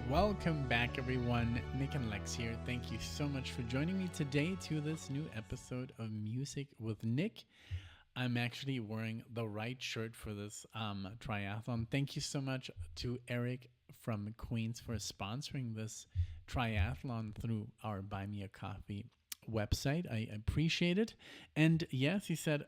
Welcome back, everyone. NicknLex here. Thank you so much for joining me today to this new episode of Music with Nick. I'm actually wearing the right shirt for this triathlon. Thank you so much to Eric from Queens for sponsoring this triathlon through our Buy Me a Coffee website. I appreciate it. And yes, he said,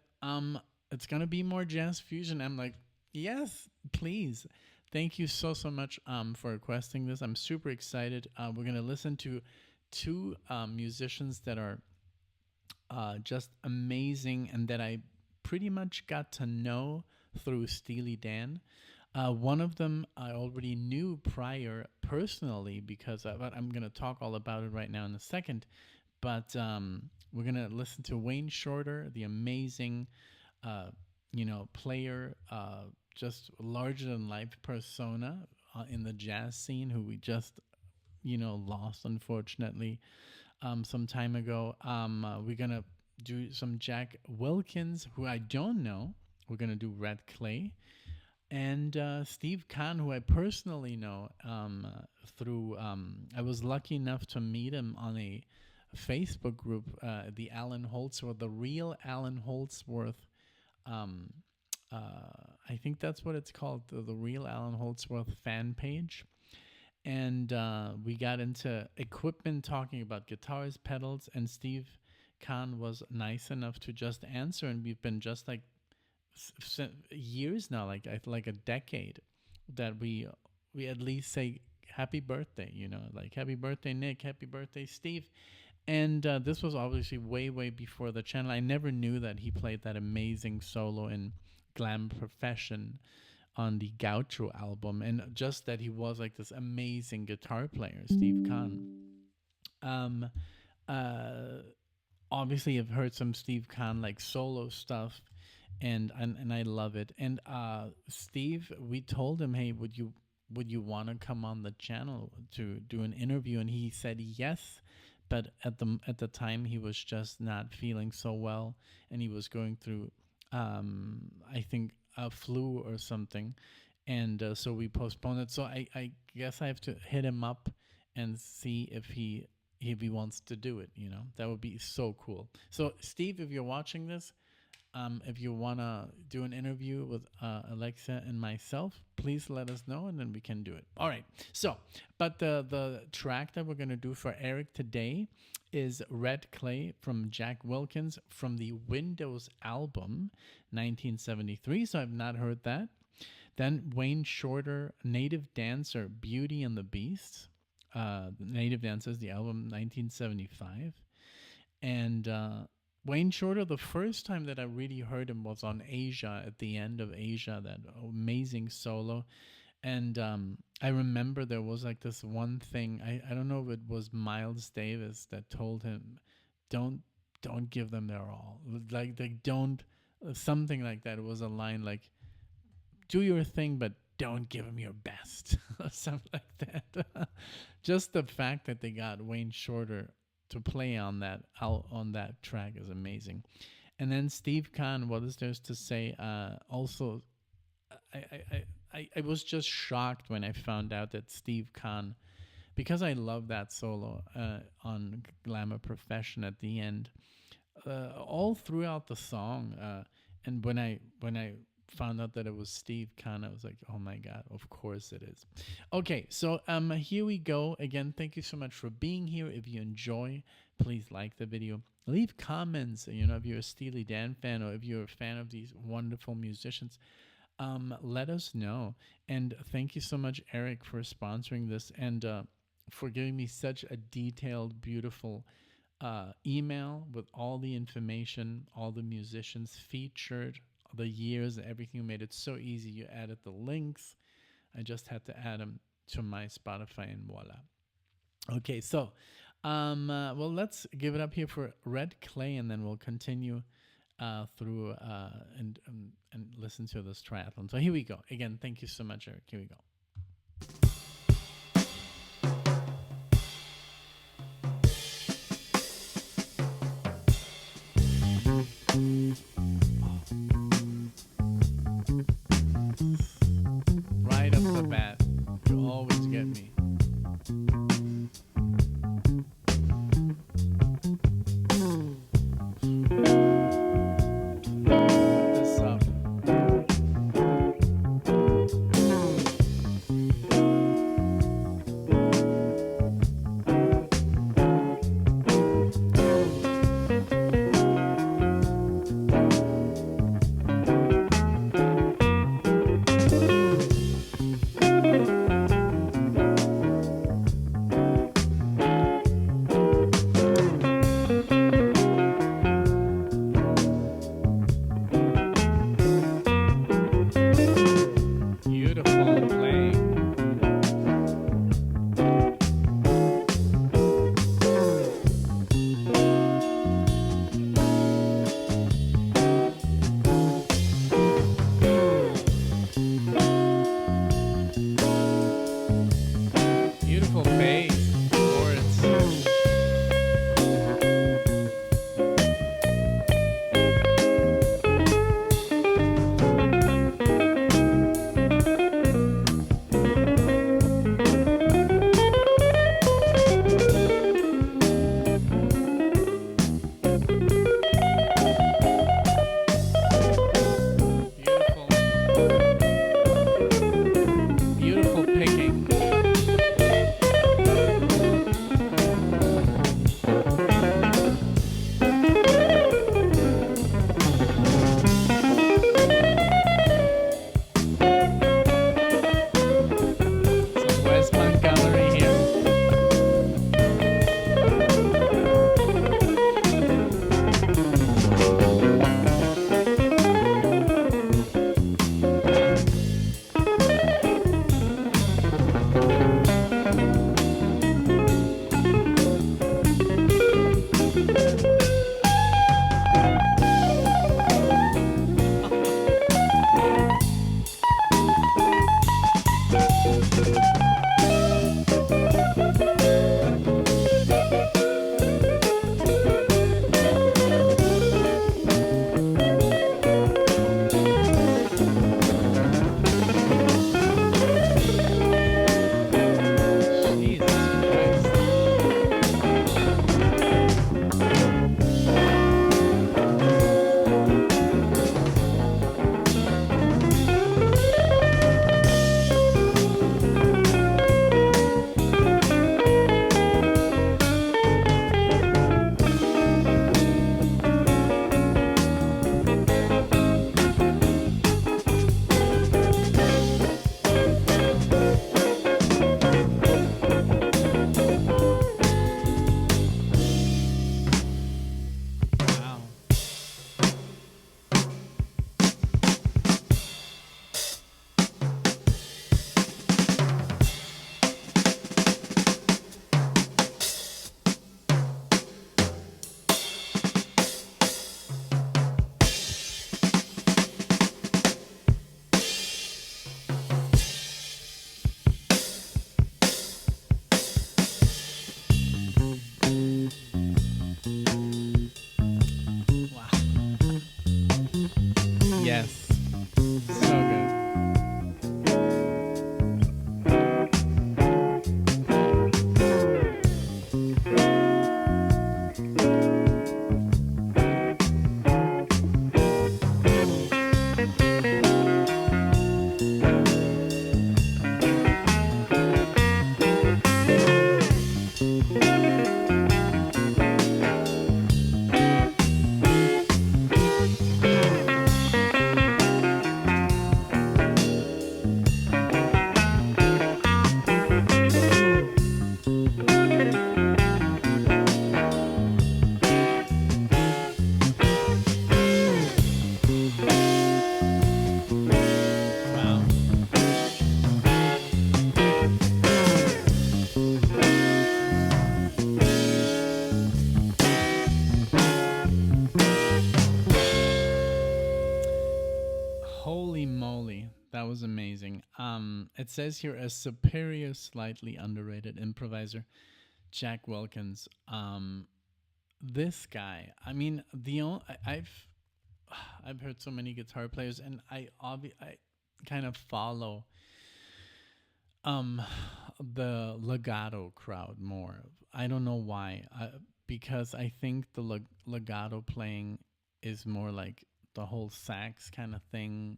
it's going to be more jazz fusion. I'm like, yes, please. Thank you so much for requesting this. I'm super excited. We're going to listen to two musicians that are just amazing and that I pretty much got to know through Steely Dan. One of them I already knew prior personally because but I'm going to talk all about it right now in a second. But we're going to listen to Wayne Shorter, the amazing player, just larger than life persona in the jazz scene who we just, lost unfortunately some time ago. We're going to do some Jack Wilkins, who I don't know. We're going to do Red Clay. And Steve Kahn, who I personally know through, I was lucky enough to meet him on a Facebook group, the Alan Holdsworth, the real Alan Holdsworth. I think that's what it's called, the real Alan Holdsworth fan page. And we got into equipment, talking about guitars, pedals, and Steve Kahn was nice enough to just answer. And we've been just like years now, like a decade, that we at least say happy birthday, like happy birthday, Nick, happy birthday, Steve. And this was obviously way before the channel. I never knew that he played that amazing solo in Glam Profession on the Gaucho album, and just that he was like this amazing guitar player, Steve Kahn. Obviously I've heard some Steve Kahn like solo stuff, and I love it. And Steve, we told him, hey, would you want to come on the channel to do an interview? And he said yes. But at the time, he was just not feeling so well, and he was going through, I think, a flu or something, and so we postponed it. So I guess I have to hit him up and see if he wants to do it. That would be so cool. So Steve, if you're watching this, if you want to do an interview with Alexa and myself, please let us know, and then we can do it. All right. So, but the track that we're going to do for Eric today is Red Clay from Jack Wilkins from the Windows album, 1973. So I've not heard that. Then Wayne Shorter, Native Dancer, Beauty and the Beast. Native Dancers, the album, 1975. And Wayne Shorter, the first time that I really heard him was on Asia, at the end of Asia, that amazing solo. And I remember there was like this one thing, I don't know if it was Miles Davis that told him, don't give them their all. Like they don't, something like that. It was a line like, do your thing, but don't give them your best. Something like that. Just the fact that they got Wayne Shorter to play on that track is amazing. And then Steve Kahn, what is there to say? Also, I was just shocked when I found out that Steve Kahn, because I love that solo on Glamour Profession at the end, all throughout the song. And when I found out that it was Steve Kahn, I was like, oh my God, of course it is. Okay, so here we go. Again, thank you so much for being here. If you enjoy, please like the video. Leave comments, if you're a Steely Dan fan or if you're a fan of these wonderful musicians. Let us know. And thank you so much, Eric, for sponsoring this and for giving me such a detailed, beautiful email with all the information, all the musicians featured, the years, everything. Made it so easy. You added the links. I just had to add them to my Spotify and voila. Okay, so well, let's give it up here for Red Clay, and then we'll continue through and listen to this triathlon. So here we go. Again, thank you so much, Eric. Here we go. Right off the bat, you always get me. was amazing. It says here a superior, slightly underrated improviser, Jack Wilkins. This guy. I mean, I've heard so many guitar players, and I kind of follow um the legato crowd more. I don't know why. Because I think the legato playing is more like the whole sax kind of thing,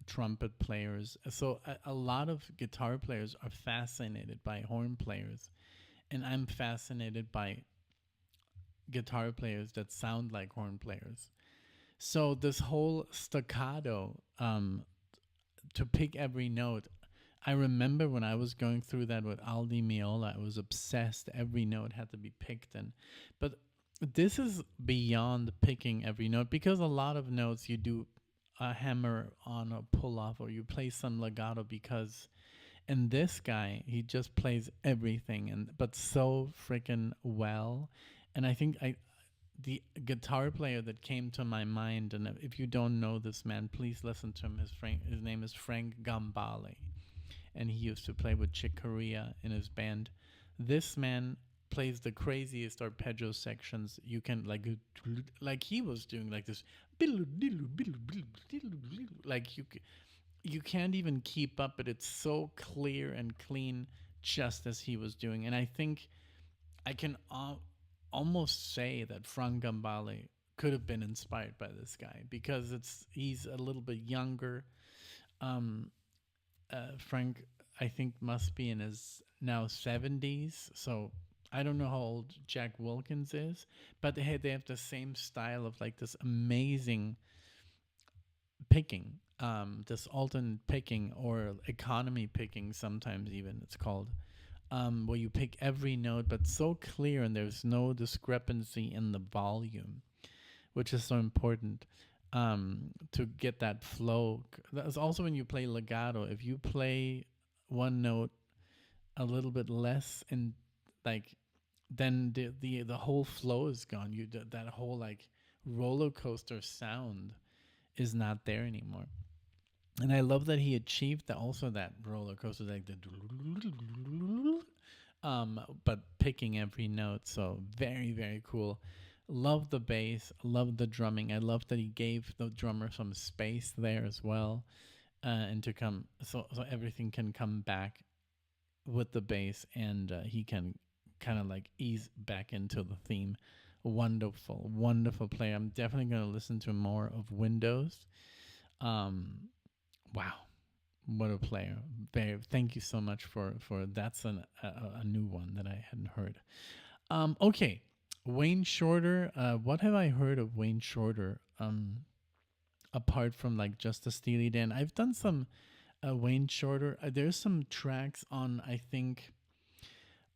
trumpet players. So a lot of guitar players are fascinated by horn players, and I'm fascinated by guitar players that sound like horn players. So this whole staccato, to pick every note. I remember when I was going through that with Aldi Meola, I was obsessed. Every note had to be picked, and but this is beyond picking every note, because a lot of notes you do a hammer on a pull off, or you play some legato because. And this guy, he just plays everything, and but so freaking well. And I think the guitar player that came to my mind, and if you don't know this man, please listen to him. His name is Frank Gambale, and he used to play with Chick Corea in his band. This man plays the craziest arpeggio sections you can, like he was doing, like this, like you can't even keep up, but it's so clear and clean, just as he was doing. And I think I can almost say that Frank Gambale could have been inspired by this guy, because he's a little bit younger. Um, Frank, I think, must be in his now 70s. So I don't know how old Jack Wilkins is, but they have the same style of like this amazing picking, this alternate picking, or economy picking, sometimes even it's called, where you pick every note, but so clear, and there's no discrepancy in the volume, which is so important, to get that flow. That's also when you play legato. If you play one note a little bit less, and like, then the whole flow is gone. That whole like roller coaster sound is not there anymore. And I love that he achieved also that roller coaster, like the but picking every note. So very, very cool. Love the bass, love the drumming. I love that he gave the drummer some space there as well, and to come, so everything can come back with the bass, and he can kind of like ease back into the theme. Wonderful, wonderful player. I'm definitely going to listen to more of Windows. Wow, what a player! Very. Thank you so much for that's a new one that I hadn't heard. Okay, Wayne Shorter. What have I heard of Wayne Shorter? Apart from like just the Steely Dan, I've done some Wayne Shorter. There's some tracks on, I think,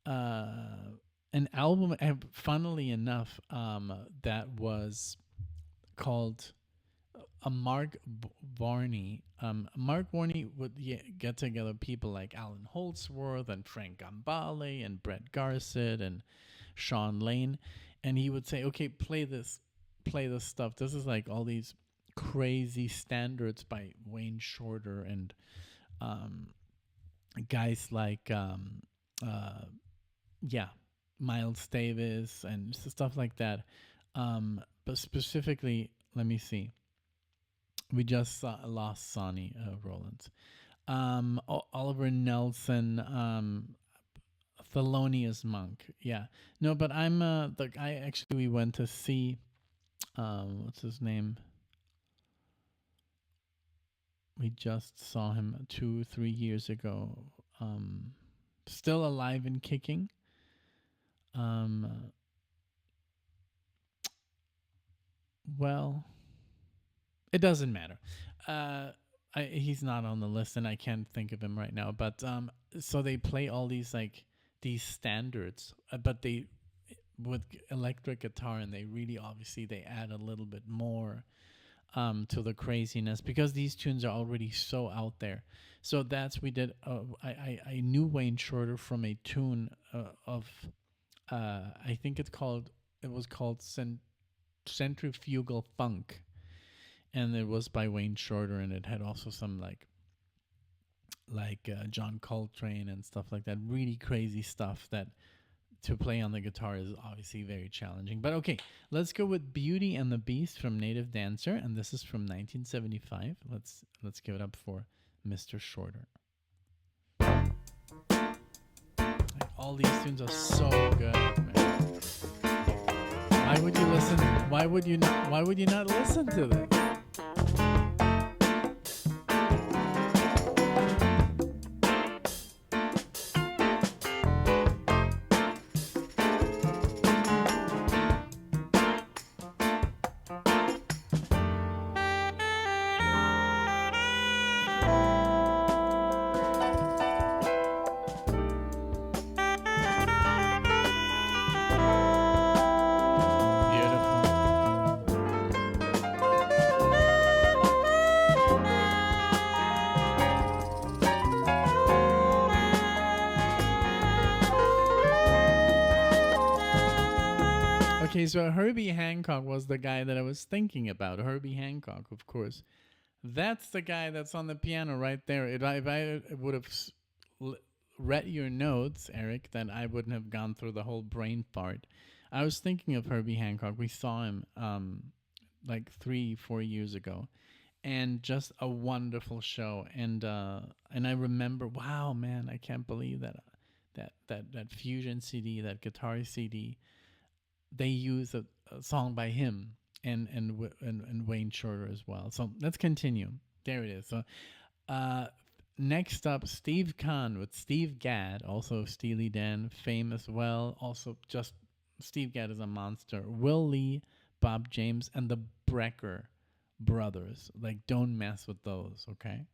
an album. Funnily enough, that was called a Varney. Mark Varney would get together people like Alan Holdsworth and Frank Gambale and Brett Garsett and Sean Lane, and he would say, "Okay, play this stuff. This is like all these crazy standards by Wayne Shorter and guys like yeah, Miles Davis and stuff like that." But specifically, let me see. We just lost Sonny Rollins. Oliver Nelson, Thelonious Monk. Yeah. No, but I'm the guy, actually, we went to see, what's his name? We just saw him 2-3 years ago. Still alive and kicking. Well, it doesn't matter. He's not on the list, and I can't think of him right now. But so they play all these like these standards, but they with electric guitar, and they really obviously they add a little bit more to the craziness, because these tunes are already so out there. So that's we did. I knew Wayne Shorter from a tune of I think it was called Centrifugal Funk, and it was by Wayne Shorter, and it had also some like like John Coltrane and stuff like that. Really crazy stuff that to play on the guitar is obviously very challenging. But okay, let's go with Beauty and the Beast from Native Dancer, and this is from 1975. Let's give it up for Mr. Shorter. Like, all these tunes are so good, man. Why would you listen? Why would you not listen to this? Okay, so Herbie Hancock was the guy that I was thinking about. Herbie Hancock, of course. That's the guy that's on the piano right there. If I would have read your notes, Eric, then I wouldn't have gone through the whole brain part. I was thinking of Herbie Hancock. We saw him like 3-4 years ago, and just a wonderful show. And I remember, wow, man, I can't believe that fusion CD, that guitar CD. They use a song by him and Wayne Shorter as well. So let's continue. There it is. So next up, Steve Kahn with Steve Gadd, also Steely Dan fame as well. Also, just Steve Gadd is a monster. Will Lee, Bob James, and the Brecker brothers. Like, don't mess with those, okay?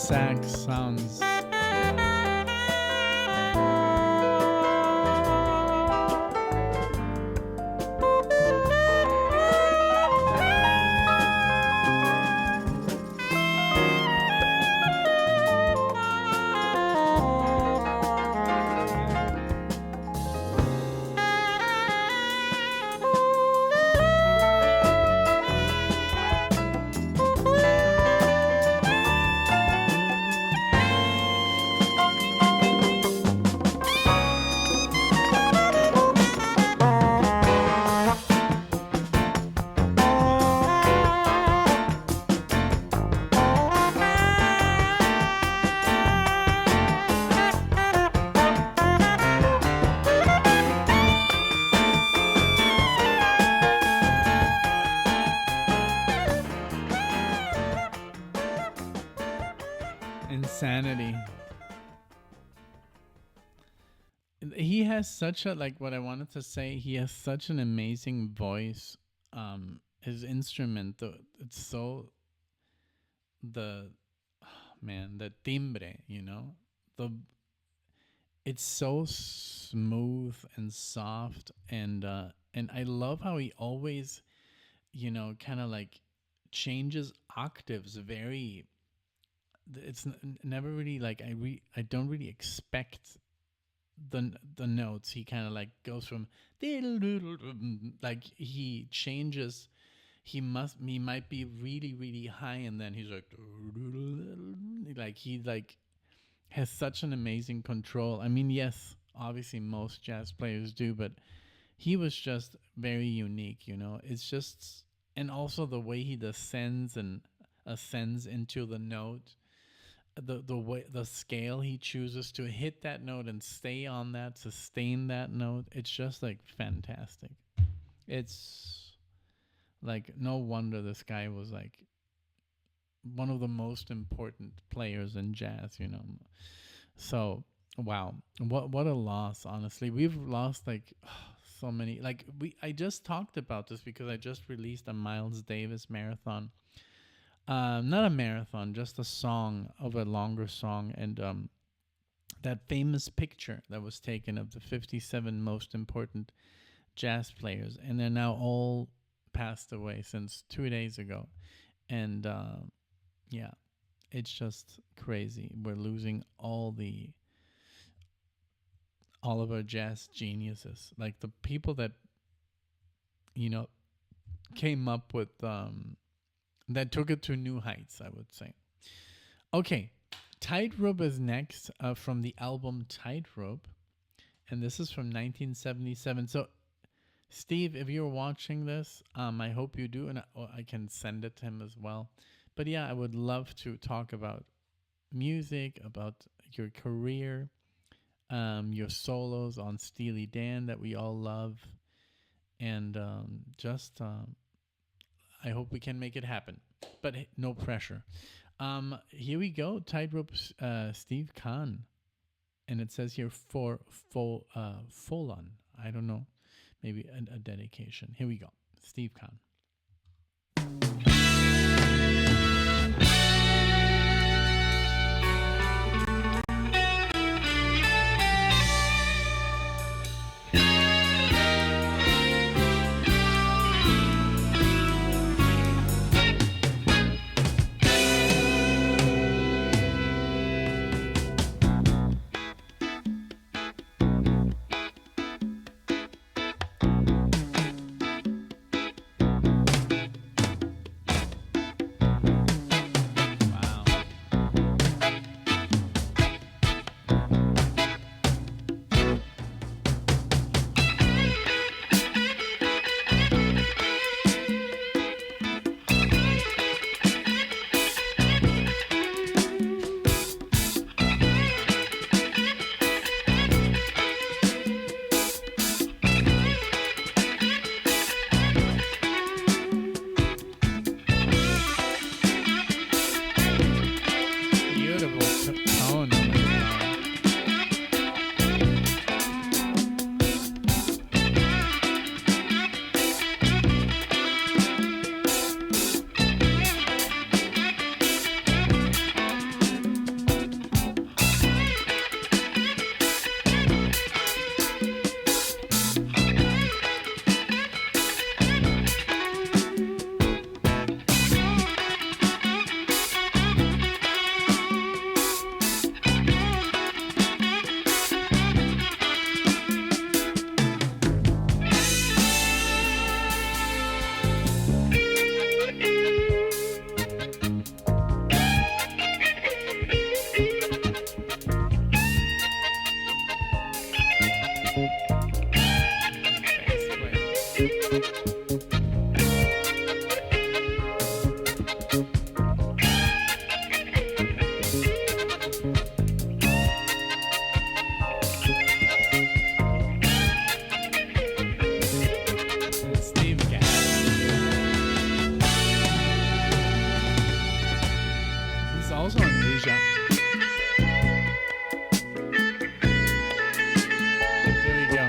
sax sounds. Insanity. He has such a, like, what I wanted to say, he has such an amazing voice. His instrument, it's so, the man, the timbre, the it's so smooth and soft, and I love how he always, kind of like changes octaves very. It's never really like I don't really expect the notes. He kind of like goes from like he changes. He might be really really high, and then he's like he like has such an amazing control. I mean, yes, obviously most jazz players do, but he was just very unique. It's just, and also the way he descends and ascends into the note, the way, the scale he chooses to hit that note and stay on that, sustain that note, it's just like fantastic. It's like no wonder this guy was like one of the most important players in jazz. So wow, what a loss. Honestly, we've lost like so many. Like I just talked about this because I just released a Miles Davis marathon. Not a marathon, just a song of a longer song, and that famous picture that was taken of the 57 most important jazz players, and they're now all passed away since 2 days ago, and yeah, it's just crazy. We're losing all of our jazz geniuses, like the people that you know came up with that took it to new heights, I would say. Okay, Tightrope is next, from the album Tightrope, and this is from 1977. So, Steve, if you're watching this, I hope you do, and I can send it to him as well. But yeah, I would love to talk about music, about your career, your solos on Steely Dan that we all love, and just I hope we can make it happen. But no pressure. Here we go. Tightrope, Steve Kahn, and it says here for Folon. I don't know, maybe a dedication. Here we go. Steve Kahn. Steve Gadd. He's also in Asia. Here we go.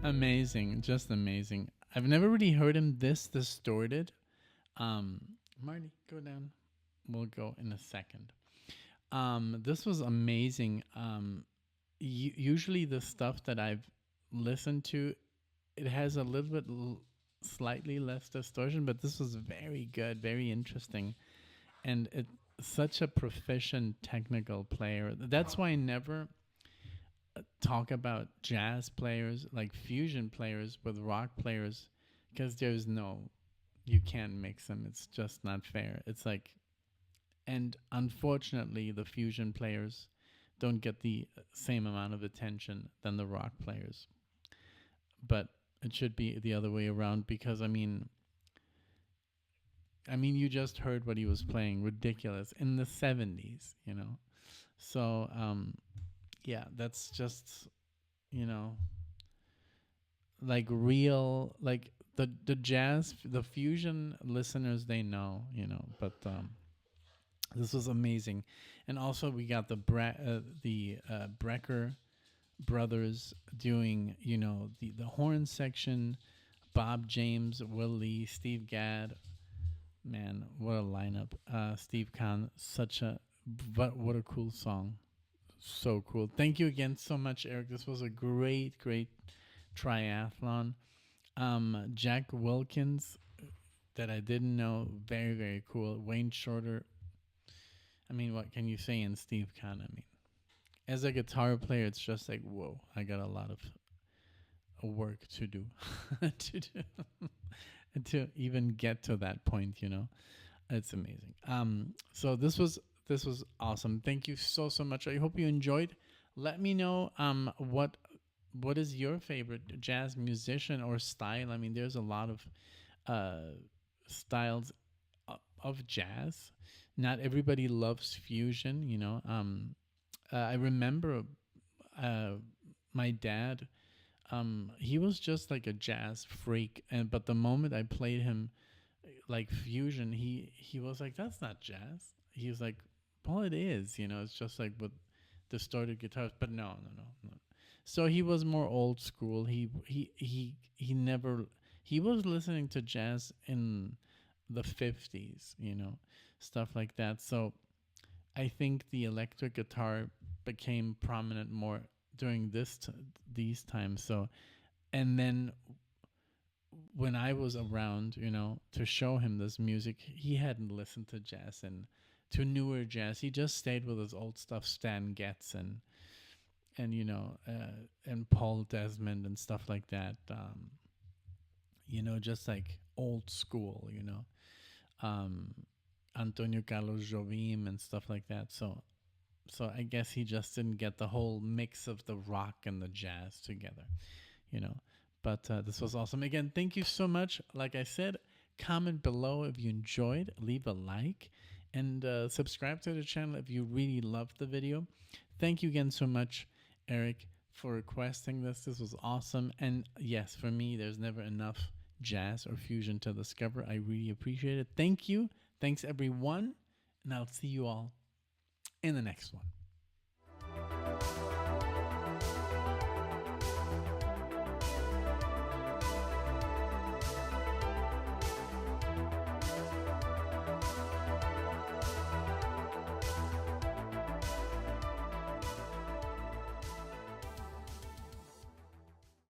Amazing, just amazing. I've never really heard him this distorted. Marty, go down. We'll go in a second. This was amazing. Usually the stuff that I've listened to, it has a little bit slightly less distortion, but this was very good, very interesting, and it such a proficient technical player. That's why I never talk about jazz players like fusion players with rock players, because there's no, you can't mix them. It's just not fair. It's like, and unfortunately the fusion players don't get the same amount of attention than the rock players, but it should be the other way around, because I mean you just heard what he was playing, ridiculous, in the 70s, you know. So yeah, that's just, you know, like real, like the jazz, the fusion listeners, they know, you know. But this was amazing. And also we got the Brecker brothers doing, you know, the horn section, Bob James, Will Lee, Steve Gadd. Man, what a lineup. Steve Kahn, such a, but what a cool song. So cool. Thank you again so much, Eric. This was a great, great triathlon. Jack Wilkins, that I didn't know, very, very cool. Wayne Shorter. I mean, what can you say in Steve Kahn? I mean, as a guitar player, it's just like, whoa, I got a lot of work to do to do to even get to that point, you know. It's amazing. So this was awesome. Thank you so so much. I hope you enjoyed. Let me know what is your favorite jazz musician or style. I mean, there's a lot of styles of jazz. Not everybody loves fusion, you know. I remember uh, my dad. He was just like a jazz freak, and but the moment I played him like fusion, he was like, "That's not jazz." He was like, "Well, it is. You know, it's just like with distorted guitars." But no, no, no, no. So he was more old school. He never he was listening to jazz in the 50s, you know, stuff like that. So I think the electric guitar became prominent more during these times. So, and then when I was around, you know, to show him this music, he hadn't listened to jazz and to newer jazz. He just stayed with his old stuff, Stan Getz and you know, and Paul Desmond and stuff like that. You know, just like old school, you know, um, Antonio Carlos Jobim and stuff like that. So I guess he just didn't get the whole mix of the rock and the jazz together, you know. But this was awesome. Again, thank you so much. Like I said, comment below if you enjoyed, leave a like, and subscribe to the channel if you really loved the video. Thank you again so much, Eric, for requesting this. This was awesome. And yes, for me, there's never enough jazz or fusion to discover. I really appreciate it. Thank you. Thanks, everyone. And I'll see you all in the next one.